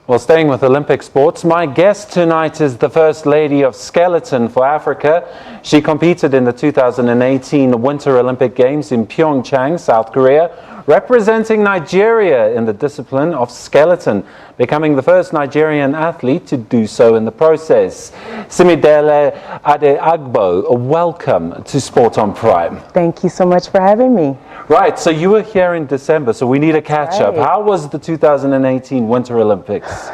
Well, staying with Olympic sports, my guest tonight is the First Lady of Skeleton for Africa. She competed in the 2018 Winter Olympic Games in Pyeonchang, South Korea, representing Nigeria in the discipline of skeleton, becoming the first Nigerian athlete to do so in the process. Simidele Adeagbo, welcome to Sport on Prime. Thank you so much for having me. Right, so you were here in December, so we need a catch-up. Right. How was the 2018 Winter Olympics?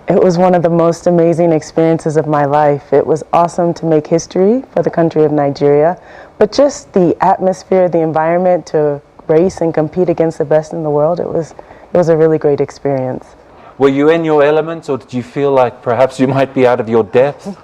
It was one of the most amazing experiences of my life. It was awesome to make history for the country of Nigeria, but just the atmosphere, the environment to race and compete against the best in the world, it was a really great experience. Were you in your element, or did you feel like perhaps you might be out of your depth?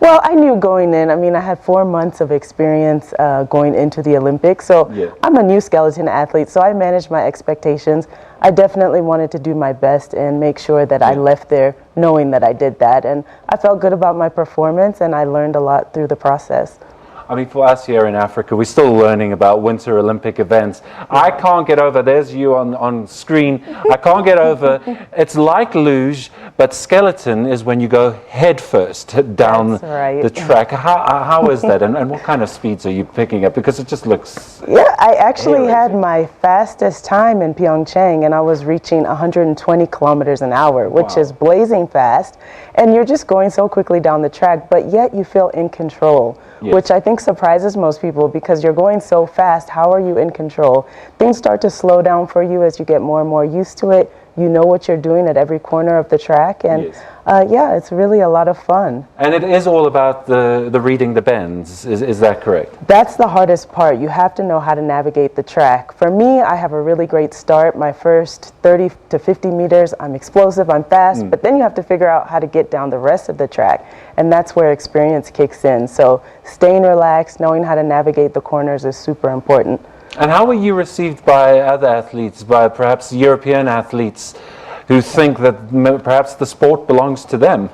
Well, I knew going in. I mean, I had 4 months of experience going into the Olympics, so yeah. I'm a new skeleton athlete, so I managed my expectations. I definitely wanted to do my best and make sure that I left there knowing that I did that, and I felt good about my performance, and I learned a lot through the process. I mean, for us here in Africa, we're still learning about Winter Olympic events. I can't get over, there's you on screen, I can't get over, it's like luge, but skeleton is when you go head first down the track. How is that, and what kind of speeds are you picking up? Because it just looks... Yeah, I actually had my fastest time in Pyeonchang, and I was reaching 120 kilometers an hour, which is blazing fast, and you're just going so quickly down the track, but yet you feel in control. Yes. Which I think surprises most people because you're going so fast. How are you in control? Things start to slow down for you as you get more and more used to it. You know what you're doing at every corner of the track, and yeah, it's really a lot of fun. And it is all about the reading the bends, is that correct? That's the hardest part. You have to know how to navigate the track. For me, I have a really great start. My first 30 to 50 meters, I'm explosive, I'm fast, but then you have to figure out how to get down the rest of the track, and that's where experience kicks in. So staying relaxed, knowing how to navigate the corners is super important. And how were you received by other athletes, by perhaps European athletes who think that perhaps the sport belongs to them?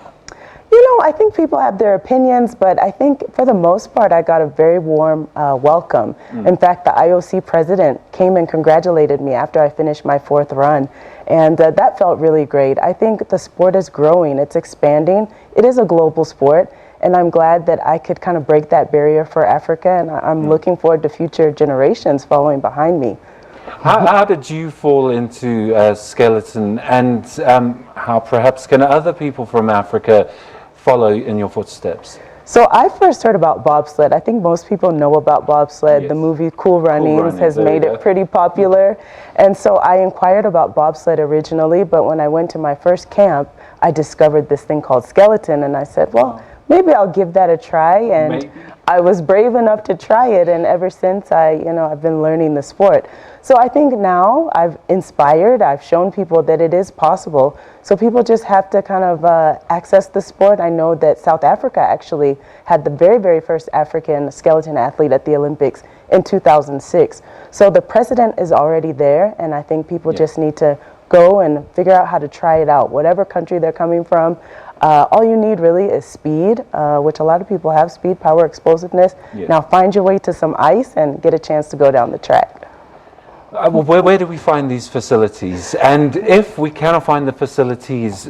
You know, I think people have their opinions, but I think for the most part I got a very warm welcome. In fact, the IOC president came and congratulated me after I finished my 4th run, and that felt really great. I think the sport is growing, it's expanding, it is a global sport, and I'm glad that I could kind of break that barrier for Africa, and I'm looking forward to future generations following behind me. How did you fall into skeleton, and how perhaps can other people from Africa follow in your footsteps? So I first heard about bobsled. I think most people know about bobsled. Yes. The movie Cool Runnings has made it pretty popular. And so I inquired about bobsled originally, but when I went to my first camp, I discovered this thing called skeleton, and I said, well, maybe I'll give that a try, and I was brave enough to try it, and ever since I've been learning the sport. So I think now I've inspired, I've shown people that it is possible, so people just have to kind of access the sport. I know that South Africa actually had the very, very first African skeleton athlete at the Olympics in 2006. So the precedent is already there, and I think people just need to go and figure out how to try it out, whatever country they're coming from. All you need really is speed, which a lot of people have, speed, power, explosiveness. Now find your way to some ice and get a chance to go down the track. Where do we find these facilities? And if we cannot find the facilities,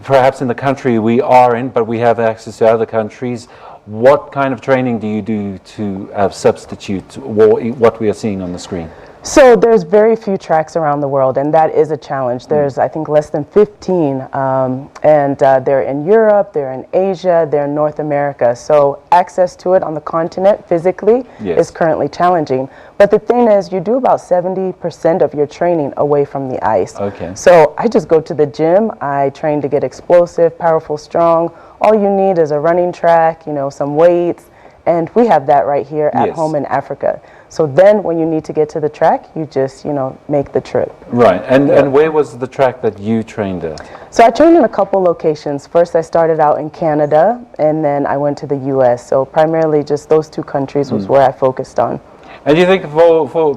perhaps in the country we are in, but we have access to other countries, what kind of training do you do to substitute what we are seeing on the screen? So there's very few tracks around the world, and that is a challenge. There's, I think, less than 15, and they're in Europe, they're in Asia, they're in North America. So access to it on the continent physically is currently challenging. But the thing is, you do about 70% of your training away from the ice. Okay. So I just go to the gym, I train to get explosive, powerful, strong. All you need is a running track, some weights, and we have that right here at home in Africa. So then when you need to get to the track, you just, make the trip. Right. And where was the track that you trained at? So I trained in a couple locations. First, I started out in Canada, and then I went to the U.S. So primarily just those 2 countries was where I focused on. And do you think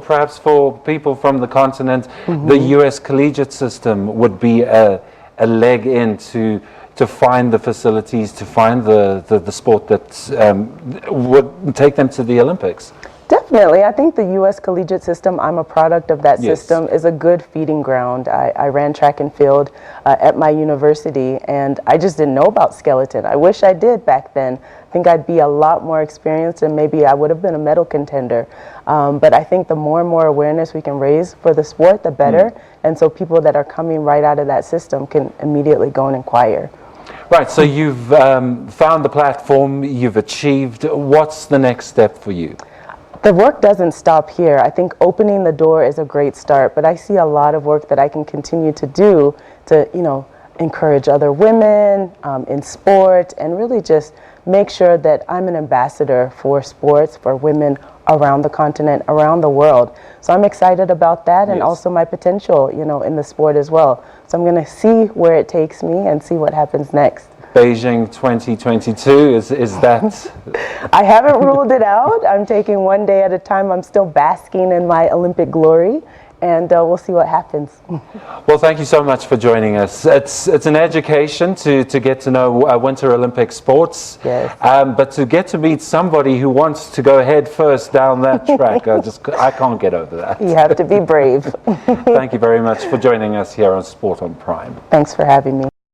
perhaps for people from the continent, the U.S. collegiate system would be a leg in to find the facilities, to find the sport that would take them to the Olympics? Definitely. I think the U.S. collegiate system, I'm a product of that system, is a good feeding ground. I ran track and field at my university, and I just didn't know about skeleton. I wish I did back then. I think I'd be a lot more experienced, and maybe I would have been a medal contender. But I think the more and more awareness we can raise for the sport, the better. And so people that are coming right out of that system can immediately go and inquire. Right, so you've found the platform, you've achieved. What's the next step for you? The work doesn't stop here. I think opening the door is a great start, but I see a lot of work that I can continue to do to, encourage other women in sport, and really just make sure that I'm an ambassador for sports, for women around the continent, around the world. So I'm excited about that, and also my potential, in the sport as well. So I'm going to see where it takes me and see what happens next. Beijing 2022, is that? I haven't ruled it out. I'm taking one day at a time. I'm still basking in my Olympic glory, and we'll see what happens. Well, thank you so much for joining us. It's an education to get to know Winter Olympic sports, but to get to meet somebody who wants to go head first down that track, I can't get over that. You have to be brave. Thank you very much for joining us here on Sport on Prime. Thanks for having me.